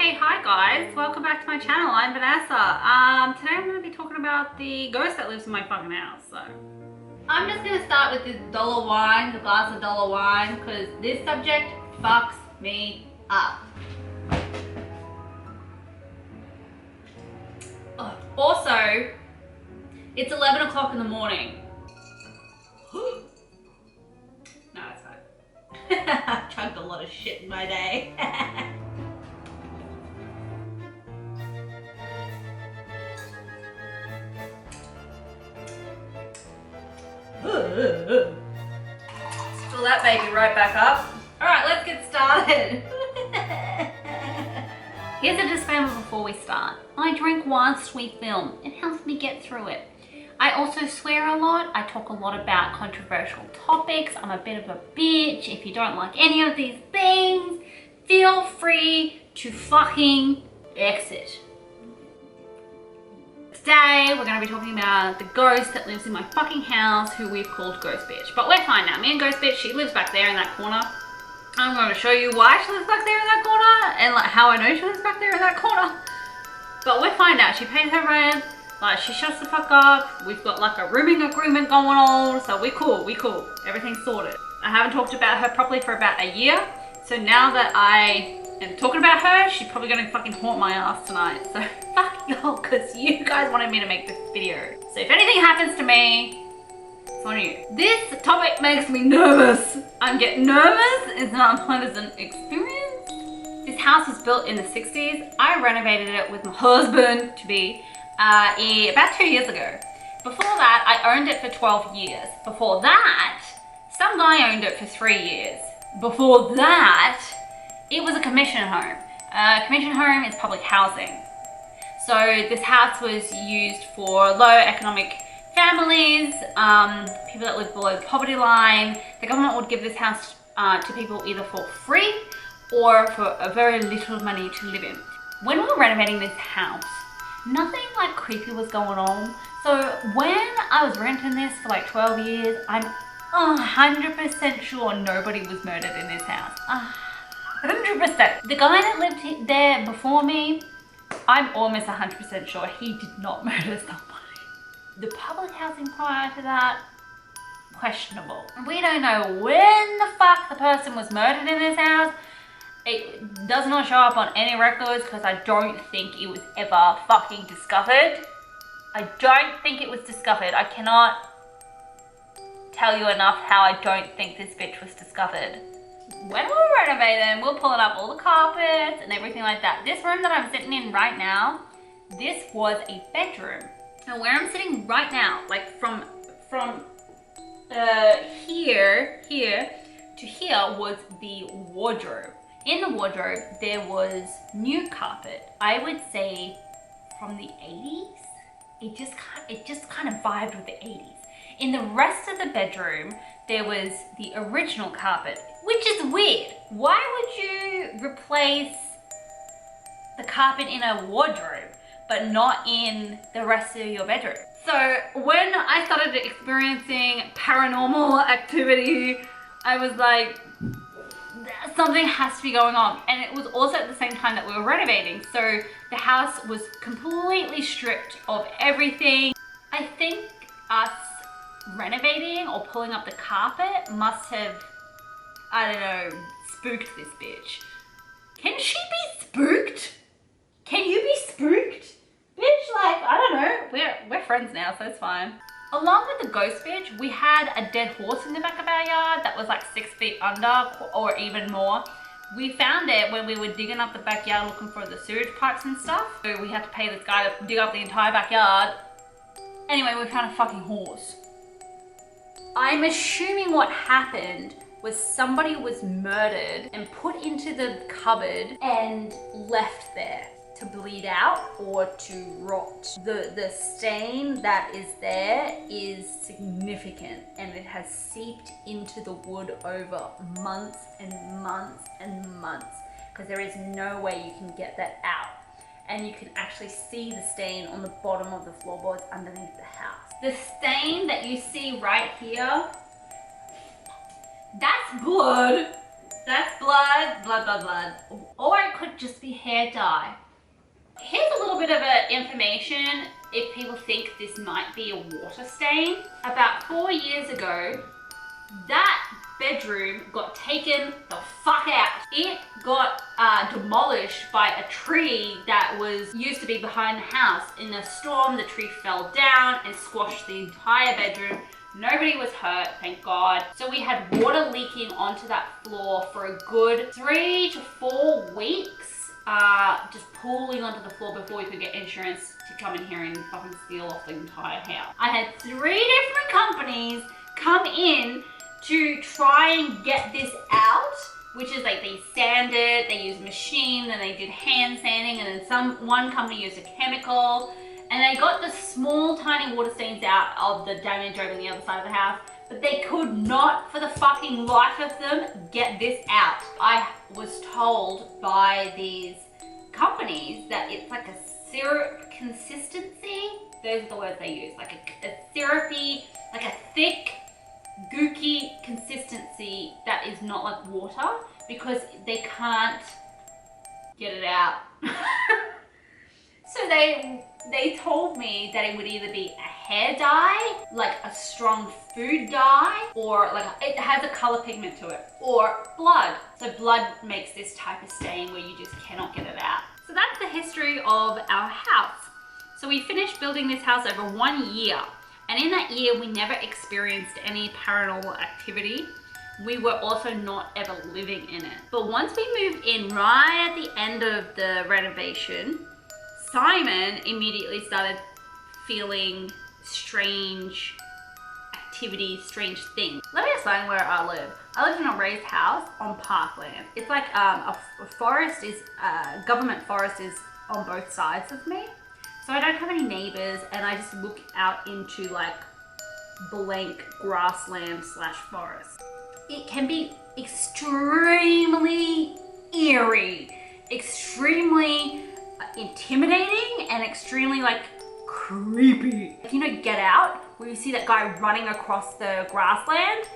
Hey, hi guys, welcome back to my channel. I'm Vanessa. Today I'm going to be talking about the ghost that lives in my fucking house. So I'm just going to start with this dollar wine, the glass of dollar wine, because this subject fucks me up. Also, it's 11 o'clock in the morning. No, it's fine. I've chugged a lot of shit in my day. Fill that baby right back up. Alright, let's get started. Here's a disclaimer before we start. I drink whilst we film. It helps me get through it. I also swear a lot. I talk a lot about controversial topics. I'm a bit of a bitch. If you don't like any of these things, feel free to fucking exit. Today, we're going to be talking about the ghost that lives in my fucking house, who we've called Ghost Bitch. But we're fine now. Me and Ghost Bitch, she lives back there in that corner. I'm going to show you why she lives back there in that corner, and like how I know she lives back there in that corner. But we're fine now. She pays her rent, like she shuts the fuck up. We've got like a rooming agreement going on, so we're cool, Everything's sorted. I haven't talked about her properly for about a year, so now that I am talking about her, she's probably gonna fucking haunt my ass tonight. So fuck y'all, because you guys wanted me to make this video. So if anything happens to me, it's on you. This topic makes me nervous. I'm getting nervous. It's an unpleasant experience. This house was built in the 60s. I renovated it with my husband to be about 2 years ago. Before that, I owned it for 12 years. Before that, some guy owned it for 3 years. Before that, it was a commission home. Commission home is public housing. So this house was used for low economic families, people that live below the poverty line. The government would give this house to people either for free or for a very little money to live in. When we were renovating this house, nothing like creepy was going on. So when I was renting this for like 12 years, I'm 100% sure nobody was murdered in this house. 100%. The guy that lived there before me, I'm almost 100% sure he did not murder somebody. The public housing prior to that, questionable. We don't know when the fuck the person was murdered in this house. It does not show up on any records because I don't think it was ever fucking discovered. I don't think it was discovered. I cannot tell you enough how I don't think this bitch was discovered. When we're renovating, we're pulling up all the carpets and everything like that. This room that I'm sitting in right now, this was a bedroom. And where I'm sitting right now, like from here to here was the wardrobe. In the wardrobe, there was new carpet. I would say from the 80s. It just kind of vibed with the 80s. In the rest of the bedroom, there was the original carpet, which is weird. Why would you replace the carpet in a wardrobe, but not in the rest of your bedroom? So when I started experiencing paranormal activity, I was like, something has to be going on. And it was also at the same time that we were renovating. So the house was completely stripped of everything. I think us renovating or pulling up the carpet must have, I don't know, spooked this bitch. Can she be spooked? Can you be spooked? Bitch, like, I don't know. We're friends now, so it's fine. Along with the ghost bitch, we had a dead horse in the back of our yard that was like 6 feet under or even more. We found it when we were digging up the backyard looking for the sewage pipes and stuff. So we had to pay this guy to dig up the entire backyard. Anyway, we found a fucking horse. I'm assuming what happened was somebody was murdered and put into the cupboard and left there to bleed out or to rot. The stain that is there is significant and it has seeped into the wood over months and months and months, because there is no way you can get that out. And you can actually see the stain on the bottom of the floorboards underneath the house. The stain that you see right here, that's blood. That's blood. Or it could might just be hair dye. Here's a little bit of information if people think this might be a water stain. About 4 years ago, that bedroom got taken the fuck out. It got demolished by a tree that was used to be behind the house. In a storm, the tree fell down and squashed the entire bedroom. Nobody was hurt, thank God. So we had water leaking onto that floor for a good 3 to 4 weeks, just pooling onto the floor before we could get insurance to come in here and fucking steal off the entire house. I had 3 different companies come in to try and get this out, which is like they sand it, they use a machine, then they did hand sanding, and then one company used a chemical, and they got the small tiny water stains out of the damage over the other side of the house, but they could not for the fucking life of them get this out. I was told by these companies that it's like a syrup consistency. Those are the words they use, like a syrupy, like a thick, gooky consistency that is not like water, because they can't get it out. So they told me that it would either be a hair dye, like a strong food dye, or like it has a color pigment to it, or blood. So blood makes this type of stain where you just cannot get it out. So that's the history of our house. So we finished building this house over 1 year. And in that year, we never experienced any paranormal activity. We were also not ever living in it. But once we moved in, right at the end of the renovation, Simon immediately started feeling strange activities, strange things. Let me explain where I live. I live in a raised house on parkland. It's like a forest is, government forest is on both sides of me. So I don't have any neighbors, and I just look out into like blank grassland / forest. It can be extremely eerie, extremely intimidating, and extremely like creepy. If you know Get Out, where you see that guy running across the grassland,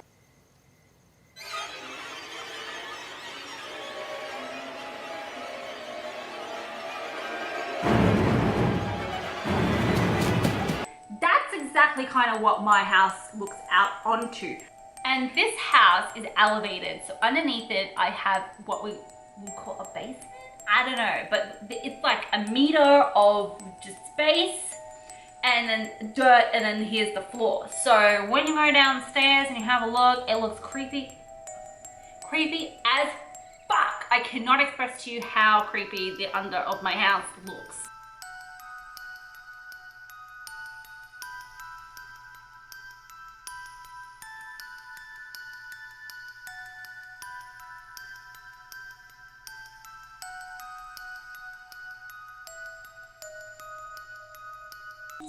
exactly kind of what my house looks out onto. And this house is elevated, so underneath it I have what we call a basement? I don't know, but it's like a meter of just space and then dirt, and then here's the floor. So when you go downstairs and you have a look, it looks creepy as fuck. I cannot express to you how creepy the under of my house looks.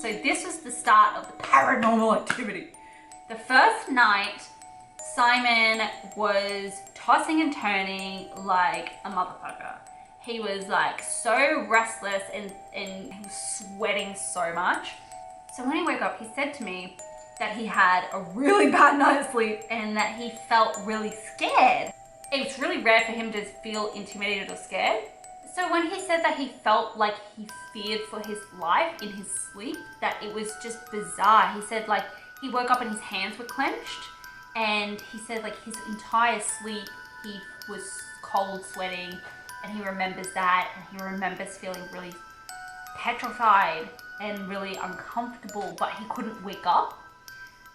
So this was the start of the paranormal activity. The first night, Simon was tossing and turning like a motherfucker. He was like so restless and he was sweating so much. So when he woke up, he said to me that he had a really bad night's sleep and that he felt really scared. It's really rare for him to feel intimidated or scared. So when he said that he felt like he feared for his life in his sleep, that it was just bizarre. He said like he woke up and his hands were clenched, and he said like his entire sleep he was cold sweating, and he remembers that, and he remembers feeling really petrified and really uncomfortable, but he couldn't wake up.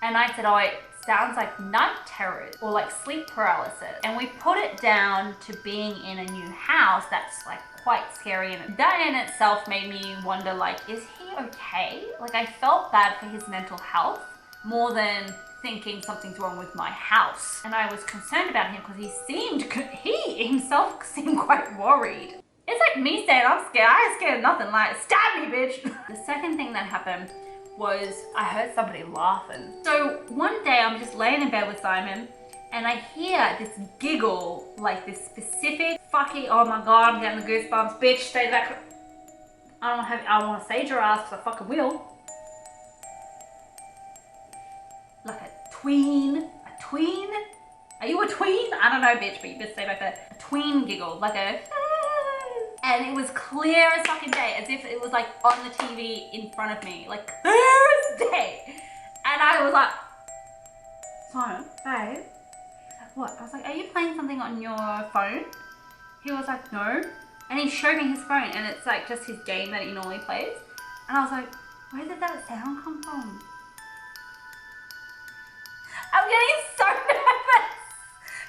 And I said, oh, it sounds like night terrors or like sleep paralysis. And we put it down to being in a new house that's like quite scary. And that in itself made me wonder, like, is he okay? Like, I felt bad for his mental health more than thinking something's wrong with my house. And I was concerned about him because he himself seemed quite worried. It's like me saying I'm scared. I ain't scared of nothing. Like, stab me, bitch. The second thing that happened was I heard somebody laughing. So one day I'm just laying in bed with Simon and I hear this giggle, like this specific fucking, oh my God, I'm getting the goosebumps, bitch, stay back. I don't want to sage your ass because I fucking will. Like a tween? Are you a tween? I don't know, bitch, but you better stay back there. A tween giggle, like a And it was clear as fucking day, as if it was like on the TV in front of me, like clear as day. And I was like, Simon, babe. He's like, what? I was like, are you playing something on your phone? He was like, no. And he showed me his phone, and it's like just his game that he normally plays. And I was like, where did that sound come from? I'm getting so nervous.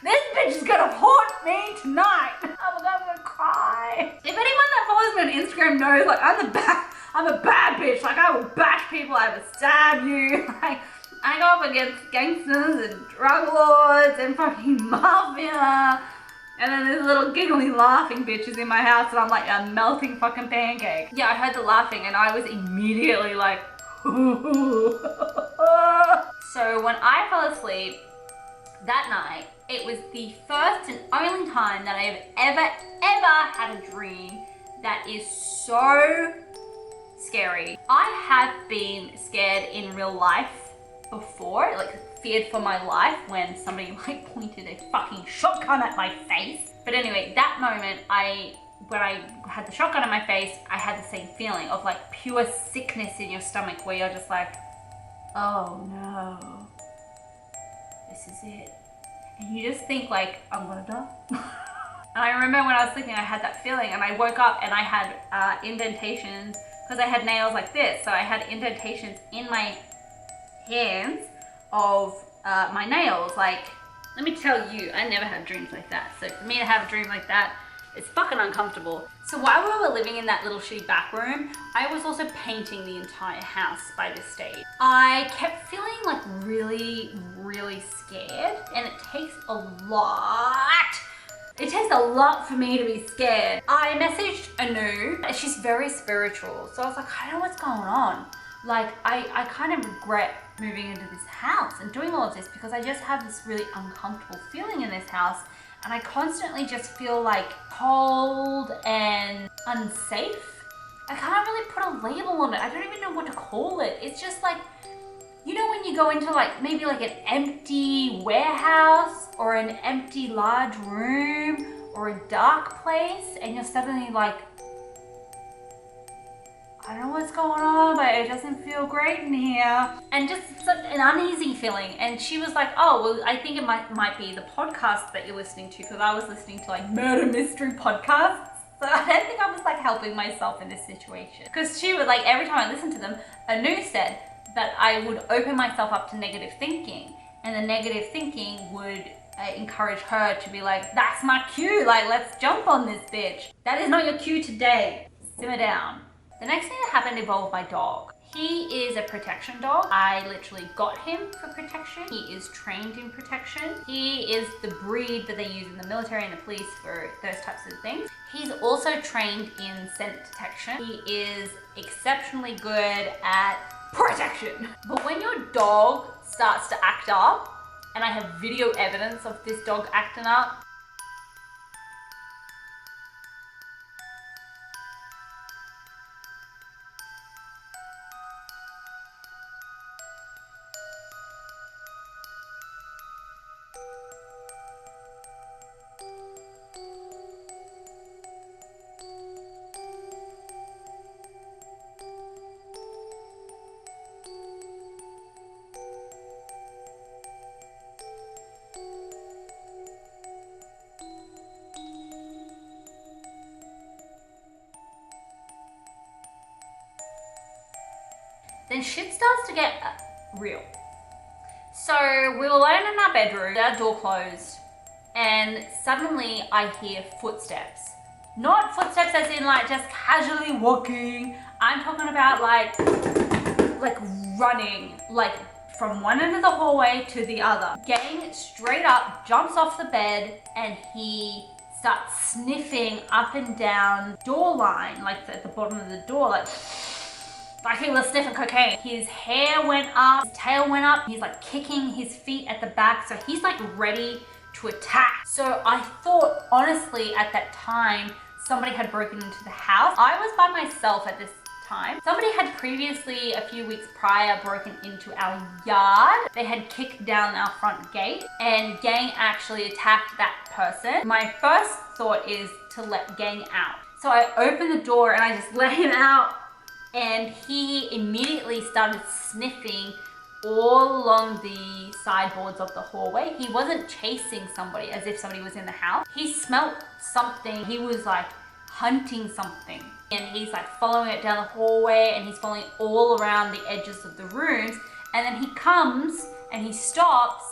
This bitch is gonna haunt me tonight. I'm gonna cry. If anyone that follows me on Instagram knows, like, I'm a bad bitch. Like, I will bash people, I will stab you. Like, I go up against gangsters and drug lords and fucking mafia. And then this little giggly laughing bitch is in my house, and I'm like a melting fucking pancake. Yeah, I heard the laughing and I was immediately like, So when I fell asleep that night, it was the first and only time that I've ever had a dream that is so scary. I have been scared in real life before, like feared for my life when somebody like pointed a fucking shotgun at my face. But anyway, that moment, when I had the shotgun at my face, I had the same feeling of like pure sickness in your stomach where you're just like, oh no, this is it. And you just think like, I'm gonna die. And I remember when I was sleeping, I had that feeling, and I woke up and I had indentations because I had nails like this. So I had indentations in my hands of my nails. Like, let me tell you, I never had dreams like that. So for me to have a dream like that, it's fucking uncomfortable. So while we were living in that little shitty back room, I was also painting the entire house by this stage. I kept feeling like really, really scared, and it takes a lot. It takes a lot for me to be scared. I messaged Anu, and she's very spiritual. So I was like, I don't know what's going on. Like, I kind of regret moving into this house and doing all of this because I just have this really uncomfortable feeling in this house. And I constantly just feel like cold and unsafe. I can't really put a label on it. I don't even know what to call it. It's just like, you know when you go into like, maybe like an empty warehouse or an empty large room or a dark place and you're suddenly like, I don't know what's going on, but it doesn't feel great in here. And just such an uneasy feeling. And she was like, oh, well, I think it might be the podcast that you're listening to, because I was listening to like murder mystery podcasts. So I don't think I was like helping myself in this situation. Because she would like, every time I listened to them, Anu said that I would open myself up to negative thinking. And the negative thinking would encourage her to be like, that's my cue, like let's jump on this bitch. That is not your cue today. Simmer down. The next thing that happened involved my dog. He is a protection dog. I literally got him for protection. He is trained in protection. He is the breed that they use in the military and the police for those types of things. He's also trained in scent detection. He is exceptionally good at protection. But when your dog starts to act up, and I have video evidence of this dog acting up, then shit starts to get real. So we were alone in our bedroom, our door closed, and suddenly I hear footsteps. Not footsteps as in like just casually walking. I'm talking about like running, like from one end of the hallway to the other. Gang straight up jumps off the bed and he starts sniffing up and down door line, like at the bottom of the door, like he was sniffing cocaine. His hair went up, his tail went up, he's like kicking his feet at the back, so he's like ready to attack. So I thought, honestly, at that time, somebody had broken into the house. I was by myself at this time. Somebody had previously, a few weeks prior, broken into our yard. They had kicked down our front gate and gang actually attacked that person. My first thought is to let gang out. So I opened the door and I just let him out, and he immediately started sniffing all along the sideboards of the hallway. He wasn't chasing somebody as if somebody was in the house. He smelt something. He was like hunting something. And he's like following it down the hallway, and he's following all around the edges of the rooms. And then he comes and he stops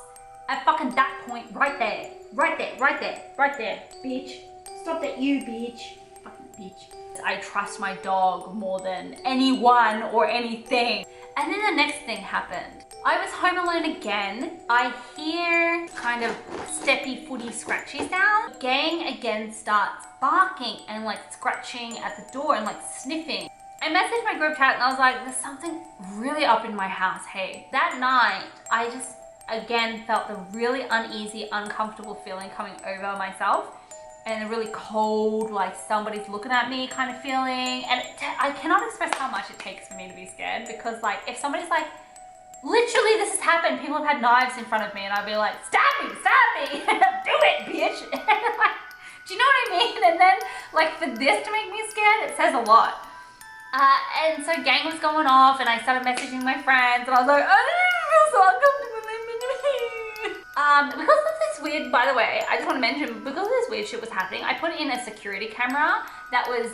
at fucking that point right there. Right there, right there, right there, bitch. Stop that, you bitch. Fucking bitch. I trust my dog more than anyone or anything. And then the next thing happened. I was home alone again. I hear kind of steppy, footy, scratchy sound. Gang again starts barking and like scratching at the door and like sniffing. I messaged my group chat and I was like, there's something really up in my house, hey. That night, I just again felt the really uneasy, uncomfortable feeling coming over myself, and a really cold, like somebody's looking at me kind of feeling. And I cannot express how much it takes for me to be scared, because like if somebody's like, literally this has happened, people have had knives in front of me and I'd be like, stab me, do it, bitch. Like, do you know what I mean? And then like for this to make me scared, it says a lot. And so gang was going off and I started messaging my friends and I was like, I don't feel so uncomfortable. Because of this weird, by the way, I just want to mention, because of this weird shit was happening, I put in a security camera that was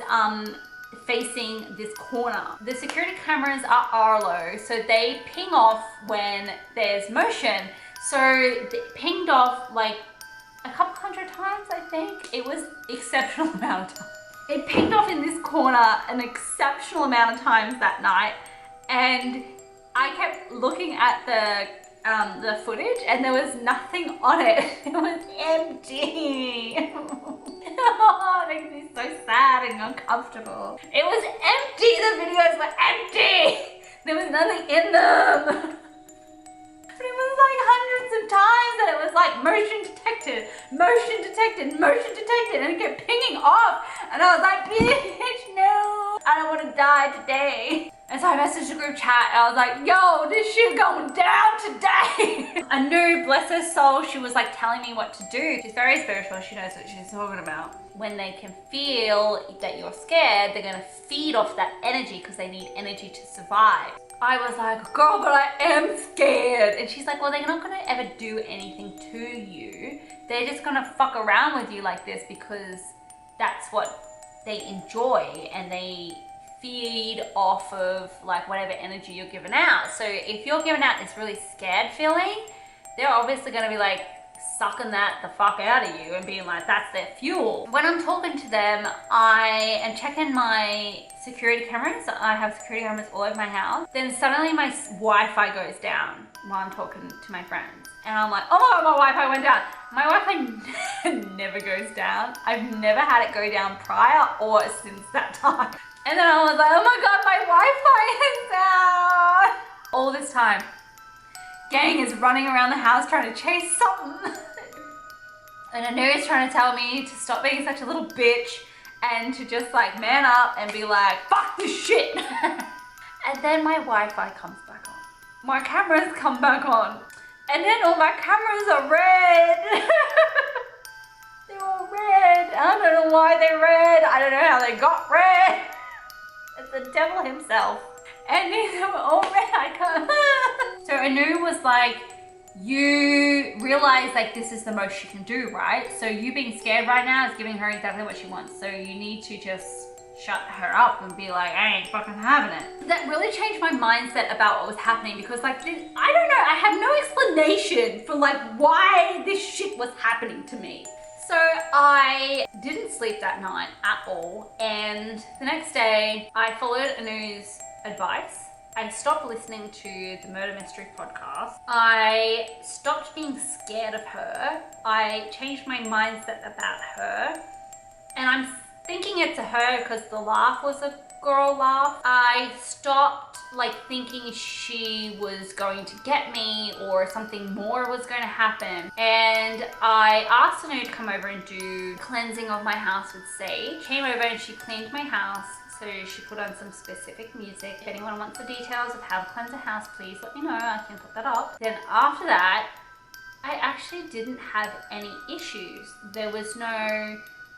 facing this corner. The security cameras are Arlo, so they ping off when there's motion. So it pinged off like a couple hundred times, I think. It was exceptional amount of time. It pinged off in this corner an exceptional amount of times that night, and I kept looking at the footage and there was nothing on it. It was empty. Oh, it makes me so sad and uncomfortable. It was empty. The videos were empty. There was nothing in them. But it was like hundreds of times that it was like motion detected, motion detected, motion detected, and it kept pinging off. And I was like, bitch, no, I don't want to die today. And so I messaged the group chat and I was like, yo, this shit going down today. Anu, bless her soul, she was like telling me what to do. She's very spiritual, she knows what she's talking about. When they can feel that you're scared, they're gonna feed off that energy because they need energy to survive. I was like, girl, but I am scared. And she's like, well, they're not gonna ever do anything to you. They're just gonna fuck around with you like this because that's what they enjoy, and they feed off of like whatever energy you're giving out. So if you're giving out this really scared feeling, they're obviously gonna be like sucking that the fuck out of you and being like, that's their fuel. When I'm talking to them, I am checking my security cameras. I have security cameras all over my house. Then suddenly my Wi-Fi goes down while I'm talking to my friends. And I'm like, oh my God, my Wi-Fi went down. My Wi-Fi never goes down. I've never had it go down prior or since that time. And then I was like, oh my God, my Wi-Fi is down. All this time, gang is running around the house trying to chase something. And Anu is trying to tell me to stop being such a little bitch and to just like man up and be like, fuck this shit. And then my Wi-Fi comes back on. My cameras come back on. And then all my cameras are red. They're all red. I don't know why they're red. I don't know how they got red. It's the devil himself. And these are all red. I can't. So Anu was like, you realize like this is the most you can do, right? So you being scared right now is giving her exactly what she wants. So you need to just shut her up and be like, I ain't fucking having it. That really changed my mindset about what was happening, because like, I don't know, I have no explanation for like why this shit was happening to me. So I didn't sleep that night at all. And the next day I followed Anu's advice. I stopped listening to the Murder Mystery podcast. I stopped being scared of her. I changed my mindset about her. And I'm thinking it to her because the laugh was a girl laugh. I stopped like thinking she was going to get me or something more was going to happen. And I asked Anu to come over and do cleansing of my house with sage. Came over and she cleaned my house. So she put on some specific music. If anyone wants the details of how to cleanse a house, please let me know. I can put that up. Then after that, I actually didn't have any issues. There was no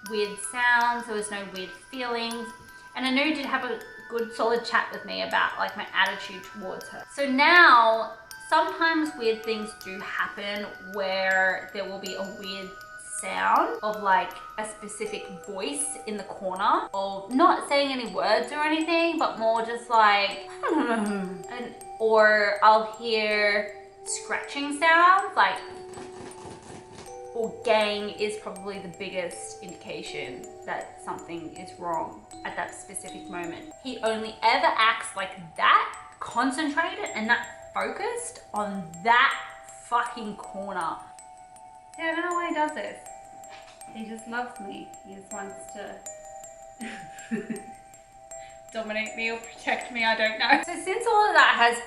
weird sounds, there was no weird feelings. And Anu did have a good solid chat with me about like my attitude towards her. So now, sometimes weird things do happen where there will be a weird sound of like a specific voice in the corner, or not saying any words or anything, but more just like and or I'll hear scratching sounds like, or gang is probably the biggest indication that something is wrong at that specific moment. He only ever acts like that, concentrated and that focused on that fucking corner. Yeah, I don't know why he does this. He just loves me. He just wants to dominate me or protect me, I don't know. So since all of that has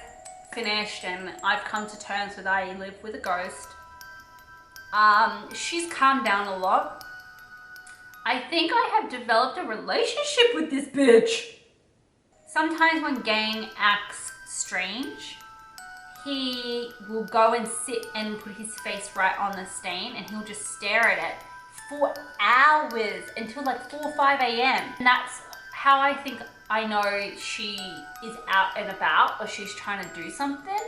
finished and I've come to terms with I live with a ghost, she's calmed down a lot. I think I have developed a relationship with this bitch. Sometimes when Gang acts strange, he will go and sit and put his face right on the stain and he'll just stare at it for hours until like 4 or 5 a.m. And that's how I think I know she is out and about or she's trying to do something.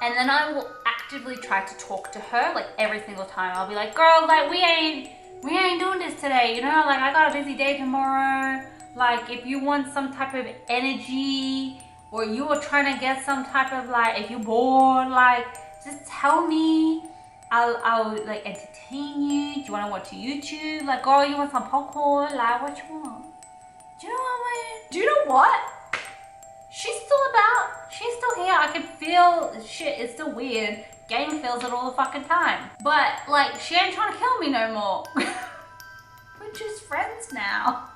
And then I will actively try to talk to her like every single time. I'll be like, girl, like we ain't doing this today, you know, like I got a busy day tomorrow. Like if you want some type of energy or you are trying to get some type of like, if you're bored, like just tell me. I'll like entertain you. Do you want to watch YouTube? Like, girl, you want some popcorn? Like, what you want? Do you know what I mean? Do you know what? She's still about. She's still here. I can feel shit. It's still weird. Gang feels it all the fucking time. But like, she ain't trying to kill me no more. We're just friends now.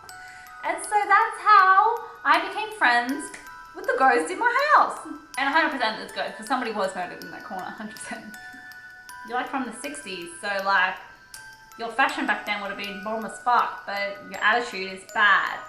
And so that's how I became friends with the ghost in my house. And 100% this ghost, because somebody was murdered in that corner, 100%. You're like from the 60s, so like, your fashion back then would have been bomb as fuck, but your attitude is bad.